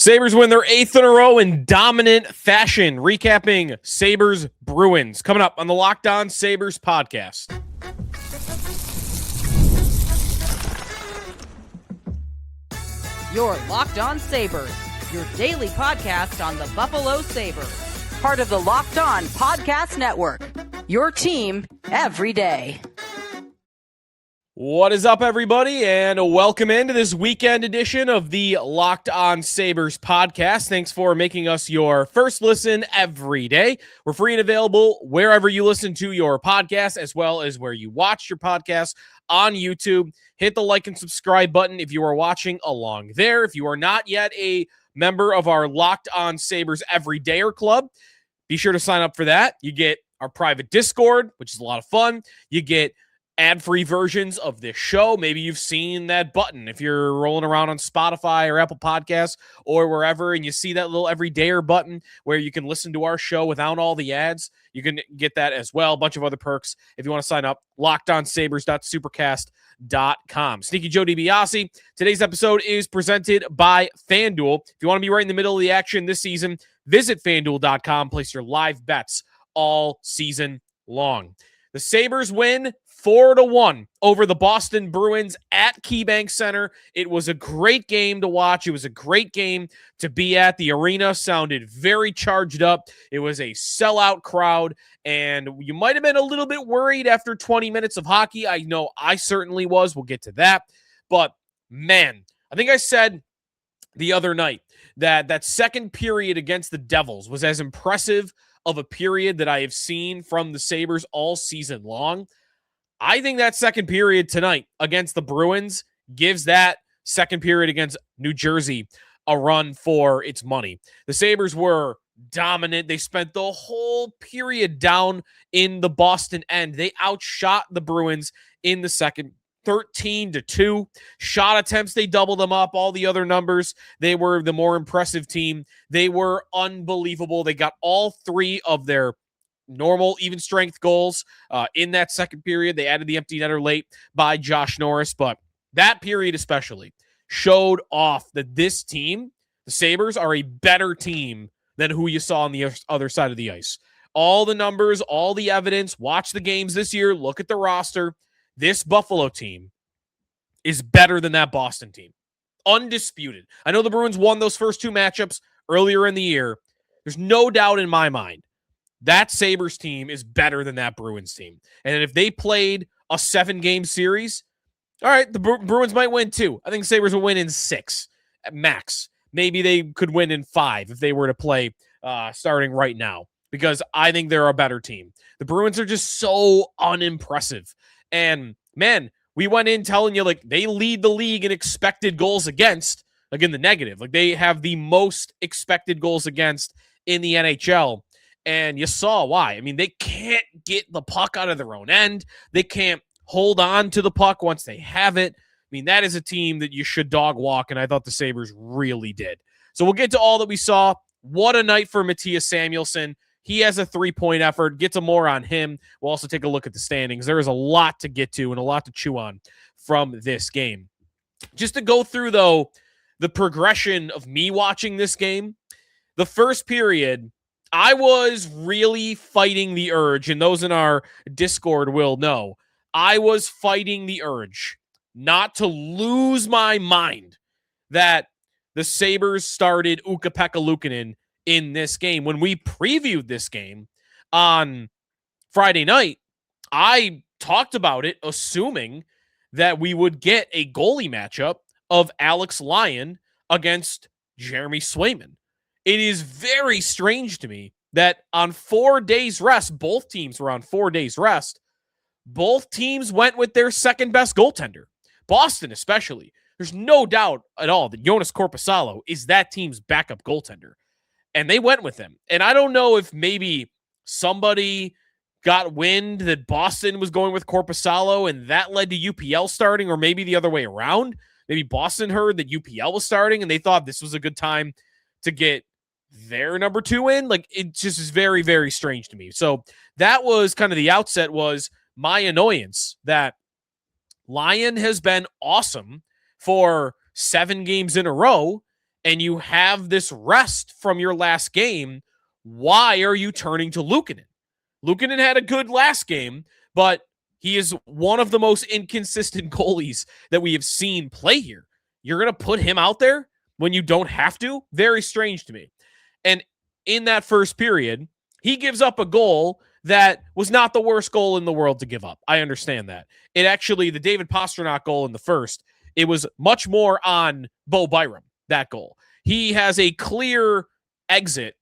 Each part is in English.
Sabres win their 8th in a row in dominant fashion. Recapping Sabres Bruins coming up on the Locked On Sabres podcast. Your Locked On Sabres, your daily podcast on the Buffalo Sabres. Part of the Locked On Podcast Network, your team every day. What is up, everybody, and welcome into this weekend edition of the Locked On Sabres podcast. Thanks for making us your first listen every day. We're free and available wherever you listen to your podcast, as well as where you watch your podcast on YouTube. Hit the like and subscribe button if you are watching along there. If you are not yet a member of our Locked On Sabres Everydayer Club, be sure to sign up for that. You get our private Discord, which is a lot of fun. You get ad-free versions of this show. Maybe you've seen that button if you're rolling around on Spotify or Apple Podcasts or wherever, and you see that little Everydayer button where you can listen to our show without all the ads. You can get that as well. A bunch of other perks if you want to sign up. LockedOnSabres.supercast.com. Sneaky Joe DiBiase. Today's episode is presented by FanDuel. If you want to be right in the middle of the action this season, visit FanDuel.com. Place your live bets all season long. The Sabres win 4-1 over the Boston Bruins at KeyBank Center. It was a great game to watch. It was a great game to be at. The arena sounded very charged up. It was a sellout crowd, and you might have been a little bit worried after 20 minutes of hockey. I know I certainly was. We'll get to that. But, man, I think I said the other night that second period against the Devils was as impressive of a period that I have seen from the Sabres all season long. I think that second period tonight against the Bruins gives that second period against New Jersey a run for its money. The Sabres were dominant. They spent the whole period down in the Boston end. They outshot the Bruins in the second, 13-2. Shot attempts, they doubled them up. All the other numbers, they were the more impressive team. They were unbelievable. They got all three of their normal even strength goals in that second period. They added the empty netter late by Josh Norris, but that period especially showed off that this team, the Sabres, are a better team than who you saw on the other side of the ice. All the numbers, all the evidence, watch the games this year, look at the roster. This Buffalo team is better than that Boston team. Undisputed. I know the Bruins won those first two matchups earlier in the year. There's no doubt in my mind that Sabres team is better than that Bruins team. And if they played a 7-game series, all right, the Bruins might win 2. I think Sabres will win in 6 at max. Maybe they could win in 5 if they were to play starting right now, because I think they're a better team. The Bruins are just so unimpressive. And, man, we went in telling you, like, they lead the league in expected goals against, like, in the negative. Like, they have the most expected goals against in the NHL. And you saw why. I mean, they can't get the puck out of their own end. They can't hold on to the puck once they have it. I mean, that is a team that you should dog walk, and I thought the Sabres really did. So we'll get to all that we saw. What a night for Mattias Samuelsson. He has a 3-point effort. Get some more on him. We'll also take a look at the standings. There is a lot to get to and a lot to chew on from this game. Just to go through, though, the progression of me watching this game, the first period, I was really fighting the urge, and those in our Discord will know. I was fighting the urge not to lose my mind that the Sabres started Ukko-Pekka Luukkonen in this game. When we previewed this game on Friday night, I talked about it, assuming that we would get a goalie matchup of Alex Lyon against Jeremy Swayman. It is very strange to me that on 4 days rest, both teams were on 4 days rest. Both teams went with their second best goaltender. Boston especially. There's no doubt at all that Joonas Korpisalo is that team's backup goaltender. And they went with him. And I don't know if maybe somebody got wind that Boston was going with Korpisalo and that led to UPL starting, or maybe the other way around. Maybe Boston heard that UPL was starting and they thought this was a good time to get their number 2 in. Like, it just is very, very strange to me. So that was kind of the outset, was my annoyance that Lyon has been awesome for 7 games in a row, and you have this rest from your last game, why are you turning to Luukkonen? Luukkonen had a good last game, but he is one of the most inconsistent goalies that we have seen play here. You're going to put him out there when you don't have to? Very strange to me. And in that first period, he gives up a goal that was not the worst goal in the world to give up. I understand that. It actually, the David Pastrnak goal in the first, it was much more on Bo Byram, that goal. He has a clear exit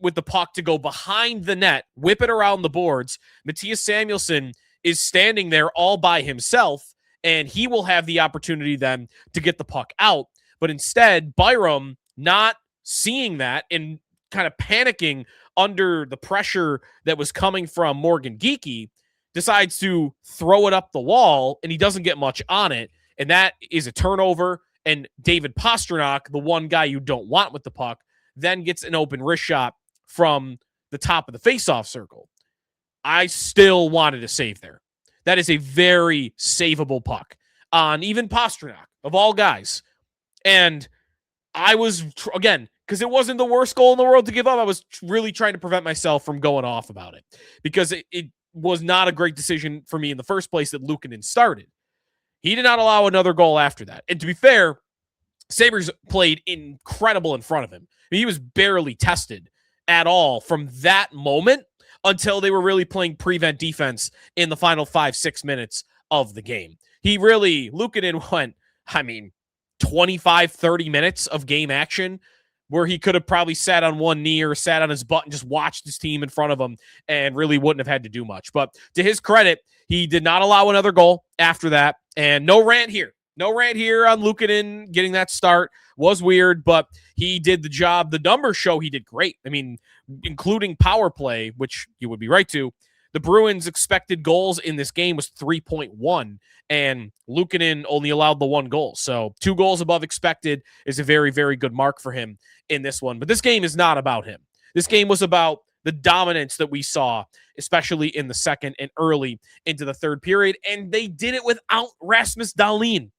with the puck to go behind the net, whip it around the boards. Mattias Samuelsson is standing there all by himself, and he will have the opportunity then to get the puck out. But instead, Byram, not seeing that and kind of panicking under the pressure that was coming from Morgan Geekie, decides to throw it up the wall, and he doesn't get much on it. And that is a turnover. And David Pastrnak, the one guy you don't want with the puck, then gets an open wrist shot from the top of the faceoff circle. I still wanted a save there. That is a very savable puck on even Pastrnak, of all guys. And I was, again, because it wasn't the worst goal in the world to give up, I was really trying to prevent myself from going off about it, because it was not a great decision for me in the first place that Luukkonen started. He did not allow another goal after that. And to be fair, Sabres played incredible in front of him. I mean, he was barely tested at all from that moment until they were really playing prevent defense in the final 5-6 minutes of the game. Luukkonen went, 25, 30 minutes of game action where he could have probably sat on one knee or sat on his butt and just watched his team in front of him and really wouldn't have had to do much. But to his credit, he did not allow another goal after that. And no rant here. No rant here on Luukkonen getting that start. Was weird, but he did the job. The numbers show he did great. I mean, including power play, which you would be right to. The Bruins' expected goals in this game was 3.1, and Luukkonen only allowed the one goal. So 2 goals above expected is a very, very good mark for him in this one. But this game is not about him. This game was about the dominance that we saw, especially in the second and early into the third period, and they did it without Rasmus Dahlin.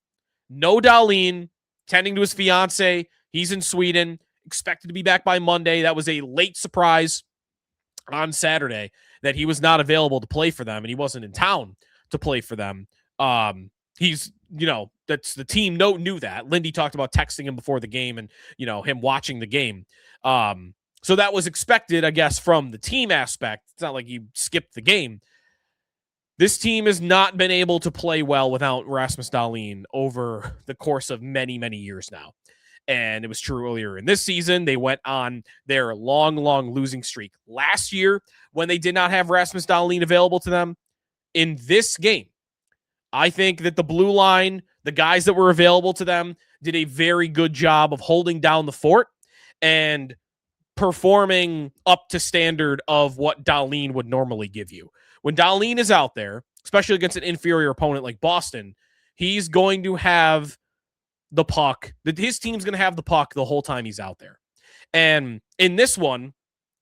No Dahlin, tending to his fiance. He's in Sweden, expected to be back by Monday. That was a late surprise on Saturday that he was not available to play for them, and he wasn't in town to play for them. He's, that's the team knew that. Lindy talked about texting him before the game and, him watching the game. So that was expected, I guess, from the team aspect. It's not like you skipped the game. This team has not been able to play well without Rasmus Dahlin over the course of many, many years now. And it was true earlier in this season. They went on their long, long losing streak last year when they did not have Rasmus Dahlin available to them. In this game, I think that the blue line, the guys that were available to them, did a very good job of holding down the fort and performing up to standard of what Dahlin would normally give you. When Dahlin is out there, especially against an inferior opponent like Boston, he's going to have the puck. His team's going to have the puck the whole time he's out there. And in this one,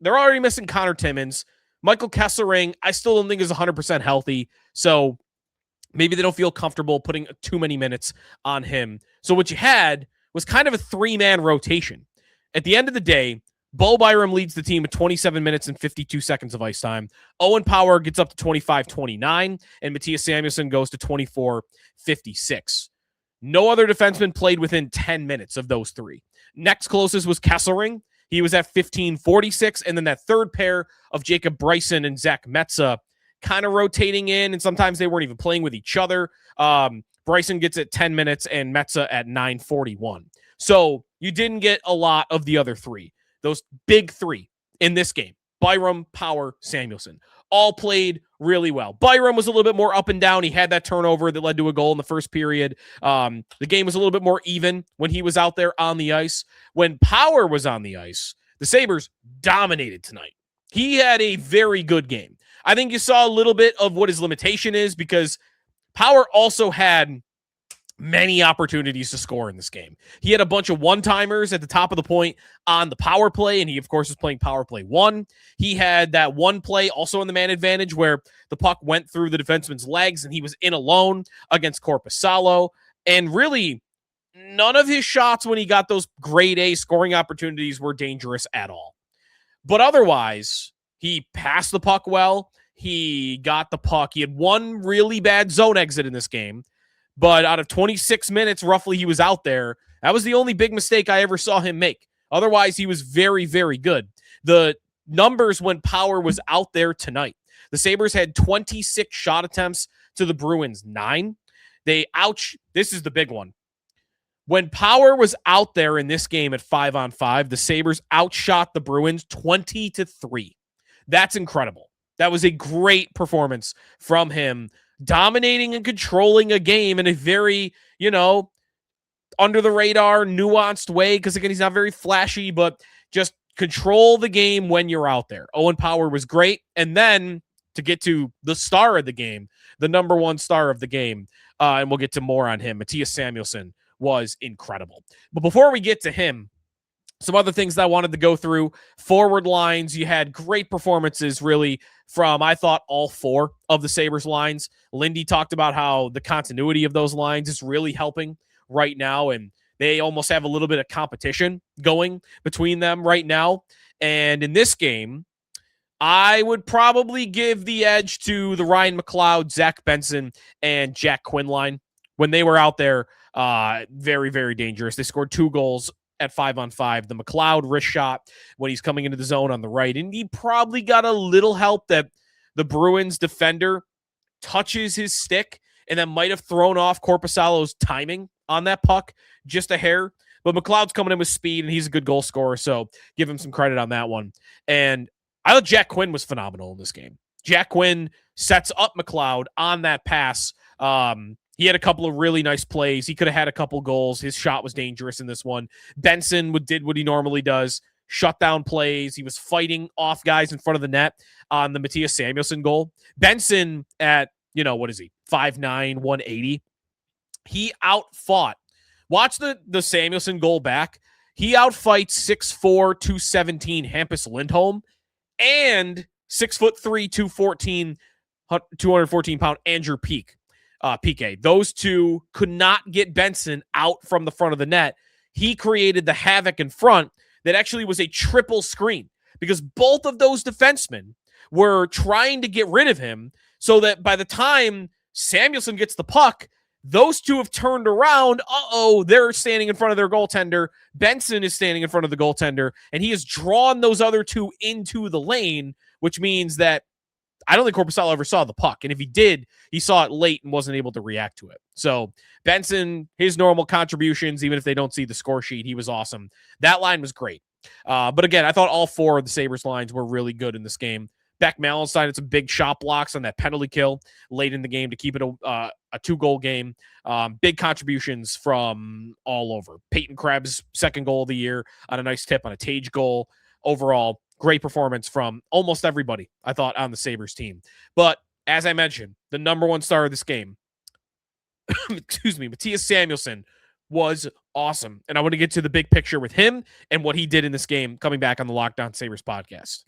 they're already missing Connor Timmins. Michael Kesselring, I still don't think is 100% healthy. So maybe they don't feel comfortable putting too many minutes on him. So what you had was kind of a 3-man rotation. At the end of the day, Bo Byram leads the team with 27 minutes and 52 seconds of ice time. Owen Power gets up to 25-29, and Mattias Samuelsson goes to 24-56. No other defenseman played within 10 minutes of those 3. Next closest was Kesselring. He was at 15-46, and then that third pair of Jacob Bryson and Zach Metza kind of rotating in, and sometimes they weren't even playing with each other. Bryson gets at 10 minutes, and Metza at 9:41. So you didn't get a lot of the other 3. Those big 3 in this game, Byram, Power, Samuelsson, all played really well. Byram was a little bit more up and down. He had that turnover that led to a goal in the first period. The game was a little bit more even when he was out there on the ice. When Power was on the ice, the Sabres dominated tonight. He had a very good game. I think you saw a little bit of what his limitation is because Power also had many opportunities to score in this game. He had a bunch of one-timers at the top of the point on the power play, and he, of course, was playing power play 1. He had that one play also in the man advantage where the puck went through the defenseman's legs, and he was in alone against Korpisalo. And really, none of his shots when he got those grade A scoring opportunities were dangerous at all. But otherwise, he passed the puck well. He got the puck. He had one really bad zone exit in this game. But out of 26 minutes, roughly, he was out there. That was the only big mistake I ever saw him make. Otherwise, he was very, very good. The numbers when Power was out there tonight. The Sabres had 26 shot attempts to the Bruins 9. This is the big one. When Power was out there in this game at 5-on-5, the Sabres outshot the Bruins 20-3. That's incredible. That was a great performance from him, dominating and controlling a game in a very, under the radar, nuanced way, because again, he's not very flashy, but just control the game when you're out there. Owen Power was great. And then to get to the star of the game, the number one star of the game, and we'll get to more on him, Mattias Samuelsson was incredible. But before we get to him, some other things that I wanted to go through. Forward lines, you had great performances really from, I thought, all four of the Sabres lines. Lindy talked about how the continuity of those lines is really helping right now, and they almost have a little bit of competition going between them right now. And in this game, I would probably give the edge to the Ryan McLeod, Zach Benson, and Jack Quinn line. When they were out there, very, very dangerous. They scored 2 goals at 5-on-5. The McLeod wrist shot when he's coming into the zone on the right. And he probably got a little help that the Bruins defender touches his stick and that might have thrown off Korpisalo's timing on that puck just a hair. But McLeod's coming in with speed, and he's a good goal scorer, so give him some credit on that one. And I thought Jack Quinn was phenomenal in this game. Jack Quinn sets up McLeod on that pass. He had a couple of really nice plays. He could have had a couple goals. His shot was dangerous in this one. Benson did what he normally does, shut down plays. He was fighting off guys in front of the net on the Mattias Samuelsson goal. Benson at, 5'9", 180. He outfought. Watch the Samuelsson goal back. He outfights 6'4", 217 Hampus Lindholm and 6'3", 214-pound Andrew Peeke. PK. Those two could not get Benson out from the front of the net. He created the havoc in front that actually was a triple screen because both of those defensemen were trying to get rid of him so that by the time Samuelsson gets the puck, those two have turned around. They're standing in front of their goaltender. Benson is standing in front of the goaltender, and he has drawn those other two into the lane, which means that I don't think Korpisalo ever saw the puck. And if he did, he saw it late and wasn't able to react to it. So Benson, his normal contributions, even if they don't see the score sheet, he was awesome. That line was great. But again, I thought all four of the Sabres lines were really good in this game. Beck Malenstein had some big shot blocks on that penalty kill late in the game to keep it a 2-goal game. Big contributions from all over. Peyton Krebs' second goal of the year on a nice tip on a Tage goal. Overall, great performance from almost everybody, I thought, on the Sabres team. But as I mentioned, the number one star of this game, Mattias Samuelsson, was awesome. And I want to get to the big picture with him and what he did in this game coming back on the Locked On Sabres podcast.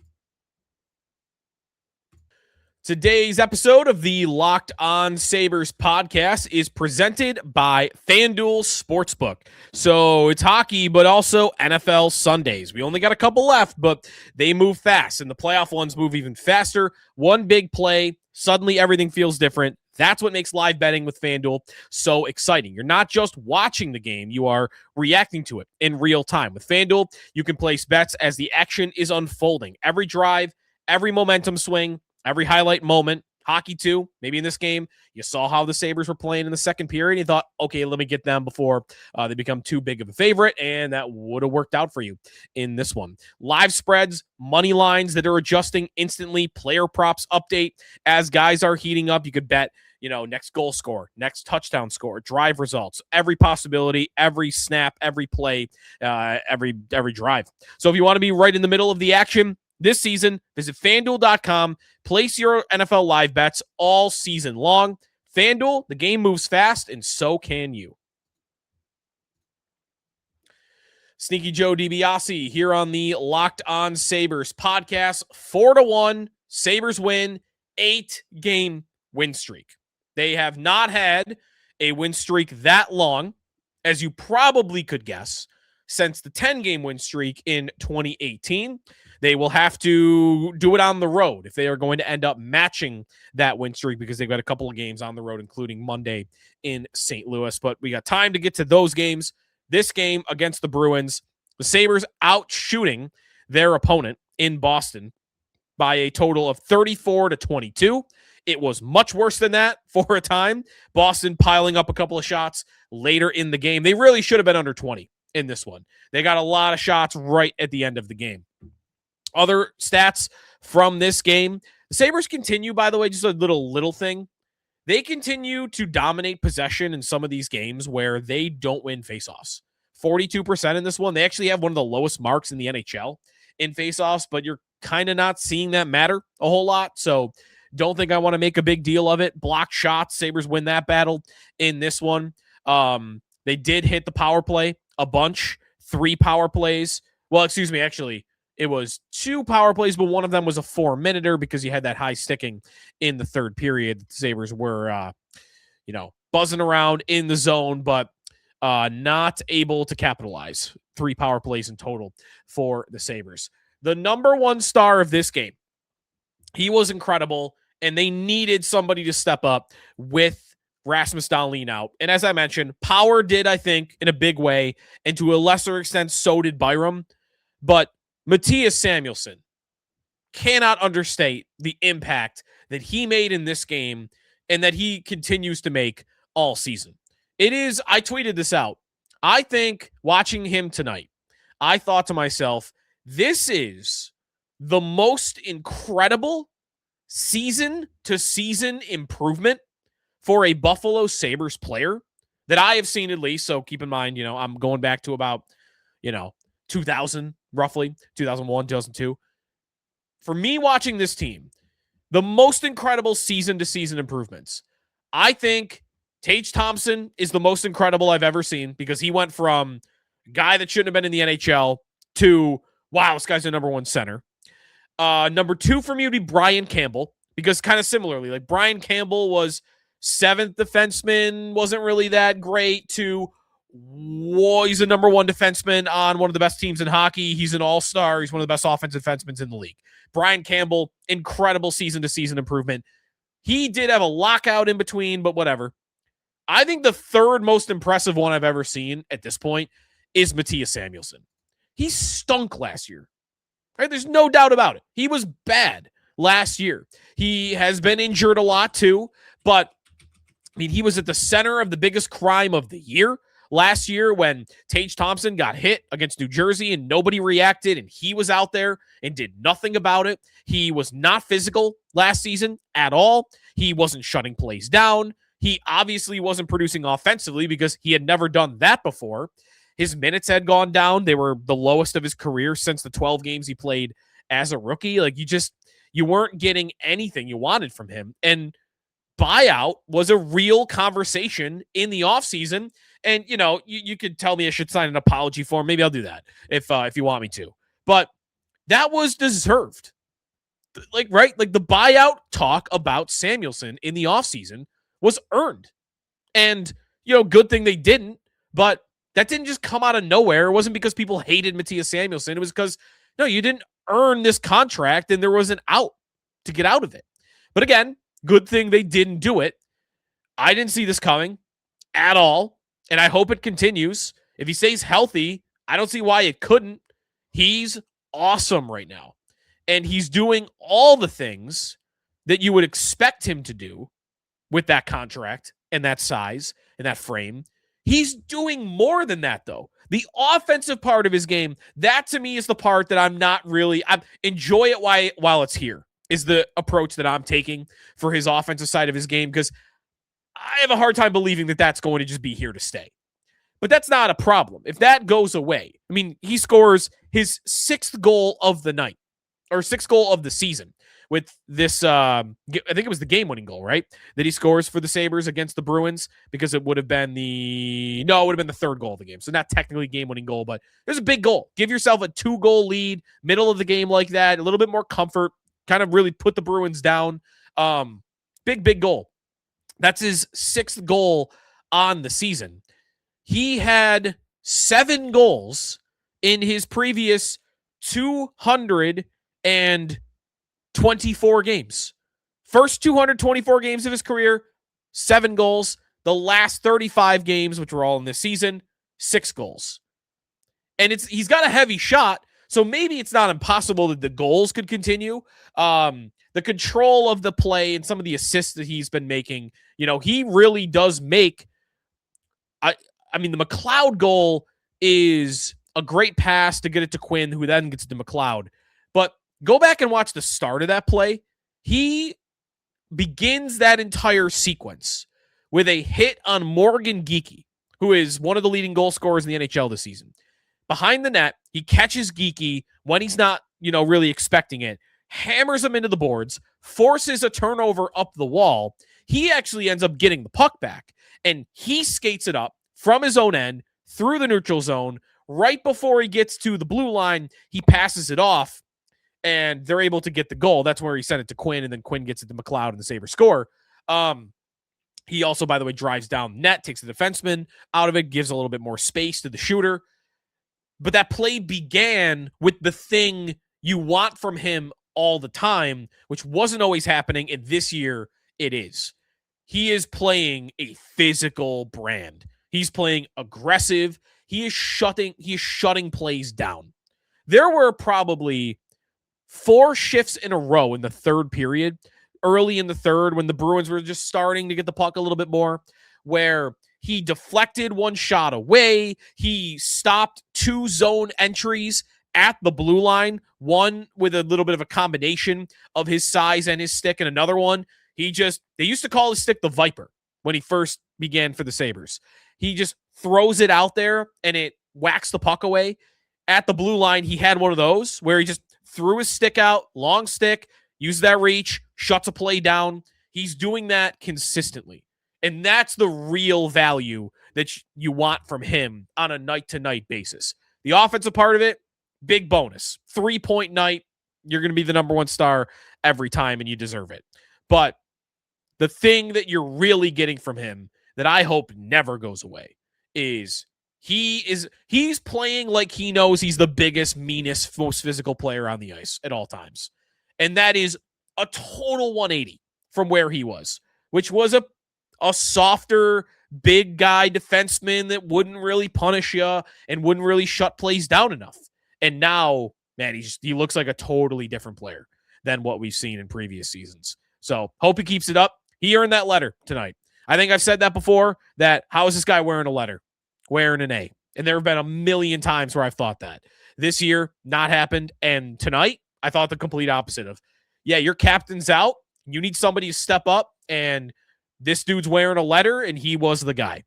Today's episode of the Locked On Sabres podcast is presented by FanDuel Sportsbook. So it's hockey, but also NFL Sundays. We only got a couple left, but they move fast, and the playoff ones move even faster. One big play, suddenly everything feels different. That's what makes live betting with FanDuel so exciting. You're not just watching the game, you are reacting to it in real time. With FanDuel, you can place bets as the action is unfolding. Every drive, every momentum swing, every highlight moment, hockey too. Maybe in this game, you saw how the Sabres were playing in the second period. You thought, okay, let me get them before they become too big of a favorite, and that would have worked out for you in this one. Live spreads, money lines that are adjusting instantly, player props update as guys are heating up. You could bet, next goal score, next touchdown score, drive results, every possibility, every snap, every play, every drive. So if you want to be right in the middle of the action this season, visit FanDuel.com. Place your NFL live bets all season long. FanDuel, the game moves fast, and so can you. Sneaky Joe DiBiase here on the Locked On Sabres podcast. 4-1, Sabres win, 8-game win streak. They have not had a win streak that long, as you probably could guess, since the 10-game win streak in 2018. They will have to do it on the road if they are going to end up matching that win streak, because they've got a couple of games on the road, including Monday in St. Louis. But we got time to get to those games. This game against the Bruins, the Sabres out shooting their opponent in Boston by a total of 34-22. It was much worse than that for a time. Boston piling up a couple of shots later in the game. They really should have been under 20 in this one. They got a lot of shots right at the end of the game. Other stats from this game, the Sabres continue, by the way, just a little thing. They continue to dominate possession in some of these games where they don't win faceoffs. 42% in this one. They actually have one of the lowest marks in the NHL in faceoffs, but you're kind of not seeing that matter a whole lot. So don't think I want to make a big deal of it. Blocked shots, Sabres win that battle in this one. They did hit the power play a bunch, 3 power plays. Well, excuse me, actually, it was 2 power plays, but one of them was a 4-minuter because you had that high sticking in the third period. The Sabres were, buzzing around in the zone, but not able to capitalize. 3 power plays in total for the Sabres. The number one star of this game, he was incredible, and they needed somebody to step up with Rasmus Dahlin out. And as I mentioned, Power did, I think, in a big way, and to a lesser extent, so did Byram. But Mattias Samuelsson, cannot understate the impact that he made in this game and that he continues to make all season. I tweeted this out. I think watching him tonight, I thought to myself, this is the most incredible season-to-season improvement for a Buffalo Sabres player that I have seen, at least. So keep in mind, I'm going back to about, 2000, roughly, 2001, 2002. For me watching this team, the most incredible season-to-season improvements, I think Tage Thompson is the most incredible I've ever seen, because he went from guy that shouldn't have been in the NHL to, wow, this guy's the number one center. Number 2 for me would be Brian Campbell, because kind of similarly, like Brian Campbell was 7th defenseman, wasn't really that great, to he's a number 1 defenseman on one of the best teams in hockey. He's an all-star. He's one of the best offensive defensemen in the league. Brian Campbell, incredible season-to-season improvement. He did have a lockout in between, but whatever. I think the third most impressive one I've ever seen at this point is Mattias Samuelsson. He stunk last year. Right? There's no doubt about it. He was bad last year. He has been injured a lot too, but he was at the center of the biggest crime of the year last year when Tage Thompson got hit against New Jersey and nobody reacted, and he was out there and did nothing about it. He was not physical last season at all. He wasn't shutting plays down. He obviously wasn't producing offensively because he had never done that before. His minutes had gone down. They were the lowest of his career since the 12 games he played as a rookie. Like, you weren't getting anything you wanted from him. And buyout was a real conversation in the offseason. And, you could tell me I should sign an apology form. Maybe I'll do that if you want me to. But that was deserved. Right? Like, the buyout talk about Samuelsson in the offseason was earned. And, good thing they didn't. But that didn't just come out of nowhere. It wasn't because people hated Mattias Samuelsson. It was because, no, you didn't earn this contract and there was an out to get out of it. But again, good thing they didn't do it. I didn't see this coming at all, and I hope it continues. If he stays healthy, I don't see why it couldn't. He's awesome right now, and he's doing all the things that you would expect him to do with that contract and that size and that frame. He's doing more than that, though. The offensive part of his game, that to me is the part that I enjoy it while it's here, is the approach that I'm taking for his offensive side of his game, because I have a hard time believing that that's going to just be here to stay. But that's not a problem. If that goes away, he scores his 6th goal of the night, or 6th goal of the season, with this, I think it was the game-winning goal, right? That he scores for the Sabres against the Bruins, because it would have been the 3rd goal of the game. So not technically game-winning goal, but there's a big goal. Give yourself a 2-goal lead, middle of the game like that, a little bit more comfort, kind of really put the Bruins down. Big goal. That's his 6th goal on the season. he had 7 goals in his previous 224 games. First 224 games of his career, 7 goals. The last 35 games, which were all in this season, 6 goals. And he's got a heavy shot, so maybe it's not impossible that the goals could continue. The control of the play and some of the assists that he's been making, he really does make. I mean, the McLeod goal is a great pass to get it to Quinn, who then gets it to McLeod. But go back and watch the start of that play. He begins that entire sequence with a hit on Morgan Geekie, who is one of the leading goal scorers in the NHL this season. Behind the net, he catches Geekie when he's not, really expecting it, hammers him into the boards, forces a turnover up the wall. He actually ends up getting the puck back, and he skates it up from his own end through the neutral zone. Right before he gets to the blue line, he passes it off, and they're able to get the goal. That's where he sent it to Quinn, and then Quinn gets it to McLeod, and the Sabres score. He also, by the way, drives down net, takes the defenseman out of it, gives a little bit more space to the shooter. But that play began with the thing you want from him all the time, which wasn't always happening, and this year it is. He is playing a physical brand. He's playing aggressive. He is shutting plays down. There were probably 4 shifts in a row in the third period, early in the third, when the Bruins were just starting to get the puck a little bit more, where he deflected one shot away. He stopped 2 zone entries at the blue line, one with a little bit of a combination of his size and his stick, and another one, they used to call his stick the Viper when he first began for the Sabres. He just throws it out there and it whacks the puck away. At the blue line, he had one of those where he just threw his stick out, long stick, used that reach, shuts a play down. He's doing that consistently. And that's the real value that you want from him on a night-to-night basis. The offensive part of it, big bonus. 3-point night, you're going to be the number 1 star every time, and you deserve it. But the thing that you're really getting from him that I hope never goes away is he's playing like he knows he's the biggest, meanest, most physical player on the ice at all times. And that is a total 180 from where he was, which was a softer, big guy defenseman that wouldn't really punish you and wouldn't really shut plays down enough. And now, man, he looks like a totally different player than what we've seen in previous seasons. So hope he keeps it up. He earned that letter tonight. I think I've said that before, that how is this guy wearing a letter? Wearing an A. And there have been a million times where I've thought that. This year, not happened. And tonight, I thought the complete opposite of, yeah, your captain's out. You need somebody to step up, and this dude's wearing a letter, and he was the guy.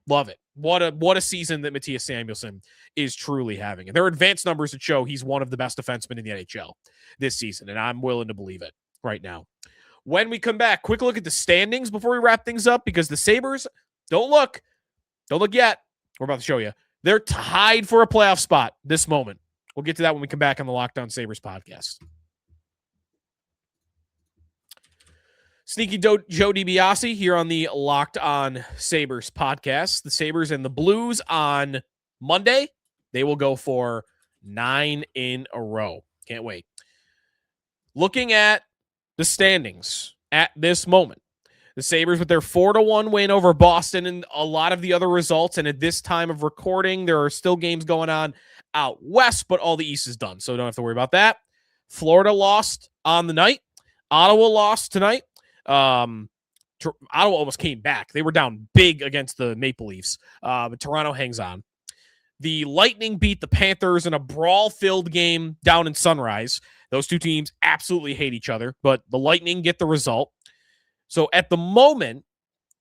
Love it. What a season that Mattias Samuelsson is truly having. And there are advanced numbers that show he's one of the best defensemen in the NHL this season, and I'm willing to believe it right now. When we come back, quick look at the standings before we wrap things up, because the Sabres, don't look yet. We're about to show you. They're tied for a playoff spot this moment. We'll get to that when we come back on the Locked On Sabres podcast. Sneaky Joe DiBiase here on the Locked On Sabres podcast. The Sabres and the Blues on Monday, they will go for 9 in a row. Can't wait. Looking at the standings at this moment, the Sabres with their 4-1 win over Boston and a lot of the other results. And at this time of recording, there are still games going on out west, but all the East is done, so don't have to worry about that. Florida lost on the night. Ottawa lost tonight. Ottawa almost came back. They were down big against the Maple Leafs, but Toronto hangs on. The Lightning beat the Panthers in a brawl-filled game down in Sunrise. Those two teams absolutely hate each other, but the Lightning get the result. So at the moment,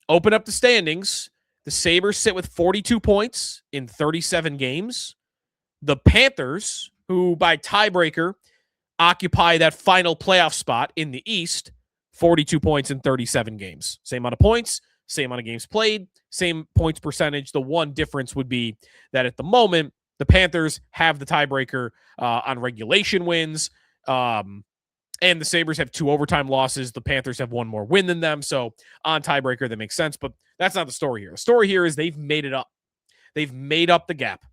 open up the standings, the Sabres sit with 42 points in 37 games. The Panthers, who by tiebreaker occupy that final playoff spot in the East, 42 points in 37 games. Same amount of points, same amount of games played, same points percentage. The one difference would be that at the moment, the Panthers have the tiebreaker on regulation wins, and the Sabres have 2 overtime losses. The Panthers have 1 more win than them. So on tiebreaker, that makes sense. But that's not the story here. The story here is they've made it up. They've made up the gap.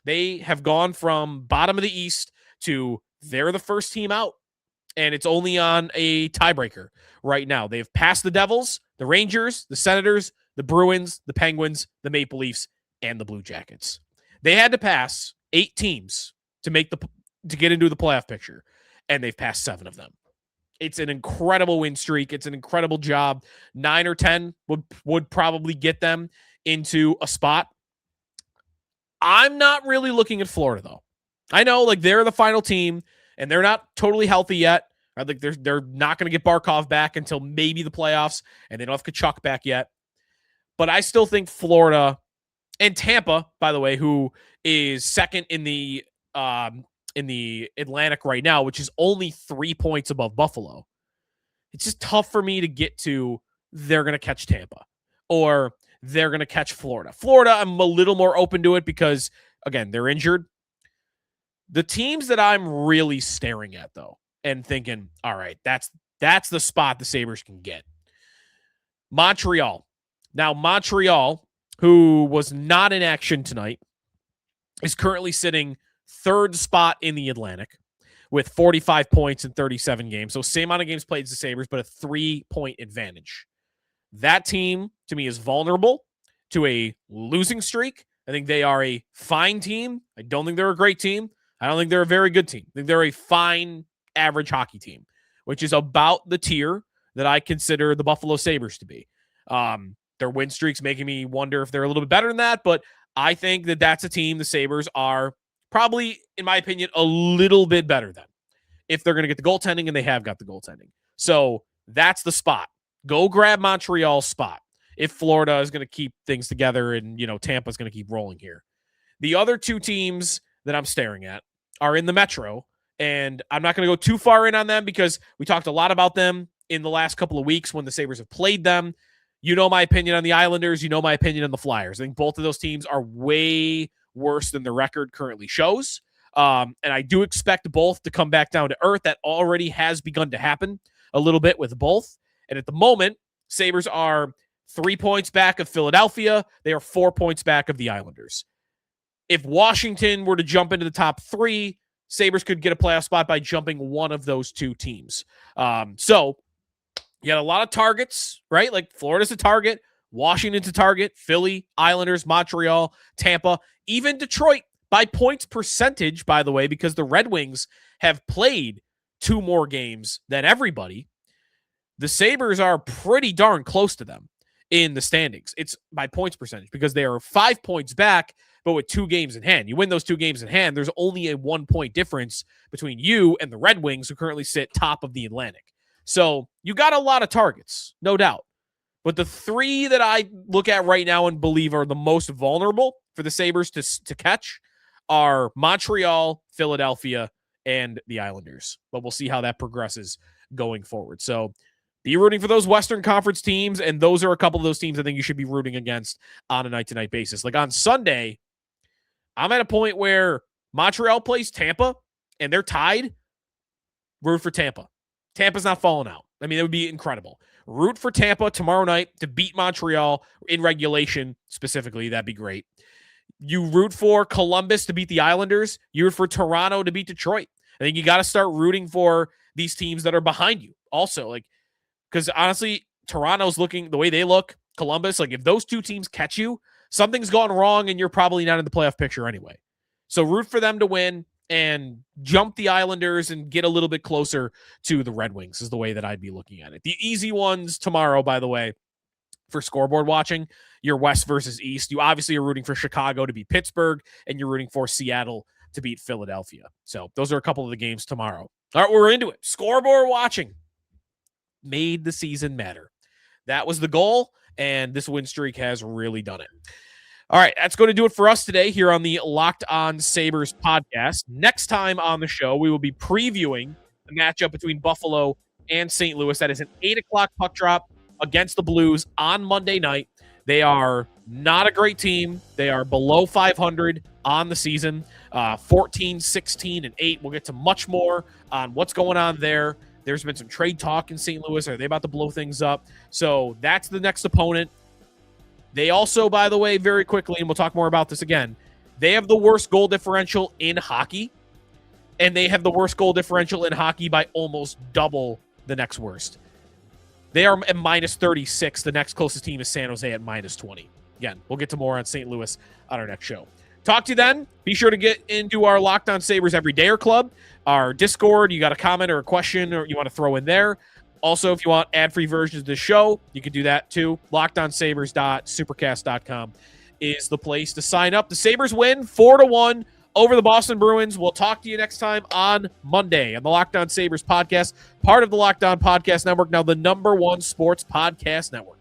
They have gone from bottom of the East to they're the first team out, and it's only on a tiebreaker right now. They've passed the Devils, the Rangers, the Senators, the Bruins, the Penguins, the Maple Leafs, and the Blue Jackets. They had to pass 8 teams to get into the playoff picture, and they've passed 7 of them. It's an incredible win streak. It's an incredible job. 9 or 10 would probably get them into a spot. I'm not really looking at Florida, though. I know, like, they're the final team, and they're not totally healthy yet. I think they're not going to get Barkov back until maybe the playoffs, and they don't have Kachuk back yet. But I still think Florida and Tampa, by the way, who is second in the Atlantic right now, which is only 3 points above Buffalo. It's just tough for me to get to they're going to catch Tampa or they're going to catch Florida. Florida, I'm a little more open to it because, again, they're injured. The teams that I'm really staring at, though, and thinking, all right, that's the spot the Sabres can get. Montreal. Now, Montreal, who was not in action tonight, is currently sitting 3rd spot in the Atlantic with 45 points in 37 games. So same amount of games played as the Sabres, but a 3-point advantage. That team, to me, is vulnerable to a losing streak. I think they are a fine team. I don't think they're a great team. I don't think they're a very good team. I think they're a fine, average hockey team, which is about the tier that I consider the Buffalo Sabres to be. Their win streak's making me wonder if they're a little bit better than that, but I think that that's a team the Sabres are probably, in my opinion, a little bit better than if they're going to get the goaltending, and they have got the goaltending. So that's the spot. Go grab Montreal's spot if Florida is going to keep things together and, Tampa's going to keep rolling here. The other 2 teams that I'm staring at are in the Metro, and I'm not going to go too far in on them because we talked a lot about them in the last couple of weeks when the Sabres have played them. You know my opinion on the Islanders. You know my opinion on the Flyers. I think both of those teams are way worse than the record currently shows. And I do expect both to come back down to earth. That already has begun to happen a little bit with both. And at the moment, Sabres are 3 points back of Philadelphia. They are 4 points back of the Islanders. If Washington were to jump into the top 3, Sabres could get a playoff spot by jumping one of those 2 teams. So you got a lot of targets, right? Like Florida's a target, Washington's a target, Philly, Islanders, Montreal, Tampa, even Detroit by points percentage, by the way, because the Red Wings have played 2 more games than everybody. The Sabres are pretty darn close to them in the standings. It's by points percentage because they are 5 points back, but with 2 games in hand. You win those 2 games in hand, there's only a 1-point difference between you and the Red Wings, who currently sit top of the Atlantic. So you got a lot of targets, no doubt. But the 3 that I look at right now and believe are the most vulnerable for the Sabres to catch are Montreal, Philadelphia, and the Islanders. But we'll see how that progresses going forward. So be rooting for those Western Conference teams, and those are a couple of those teams I think you should be rooting against on a night-to-night basis. Like on Sunday, I'm at a point where Montreal plays Tampa, and they're tied. Root for Tampa. Tampa's not falling out. I mean, it would be incredible. Root for Tampa tomorrow night to beat Montreal in regulation specifically. That'd be great. You root for Columbus to beat the Islanders. You root for Toronto to beat Detroit. I think you got to start rooting for these teams that are behind you also. Like, because honestly, Toronto's looking the way they look. Columbus, like if those 2 teams catch you, something's gone wrong and you're probably not in the playoff picture anyway. So root for them to win and jump the Islanders and get a little bit closer to the Red Wings is the way that I'd be looking at it. The easy ones tomorrow, by the way, for scoreboard watching, you're West versus East. You obviously are rooting for Chicago to beat Pittsburgh, and you're rooting for Seattle to beat Philadelphia. So those are a couple of the games tomorrow. All right, we're into it. Scoreboard watching made the season matter. That was the goal, and this win streak has really done it. All right, that's going to do it for us today here on the Locked On Sabres podcast. Next time on the show, we will be previewing the matchup between Buffalo and St. Louis. That is an 8 o'clock puck drop against the Blues on Monday night. They are not a great team. They are below 500 on the season, 14, 16, and 8. We'll get to much more on what's going on there. There's been some trade talk in St. Louis. Are they about to blow things up? So that's the next opponent. They also, by the way, very quickly, and we'll talk more about this again, they have the worst goal differential in hockey, and they have the worst goal differential in hockey by almost double the next worst. They are at minus 36. The next closest team is San Jose at minus 20. Again, we'll get to more on St. Louis on our next show. Talk to you then. Be sure to get into our Locked On Sabres Everydayer Club, our Discord. You got a comment or a question or you want to throw in there. Also, if you want ad-free versions of the show, you can do that too. LockedOnSabres.supercast.com is the place to sign up. The Sabres win 4-1 over the Boston Bruins. We'll talk to you next time on Monday on the Locked On Sabres podcast, part of the Locked On Podcast Network, now the #1 sports podcast network.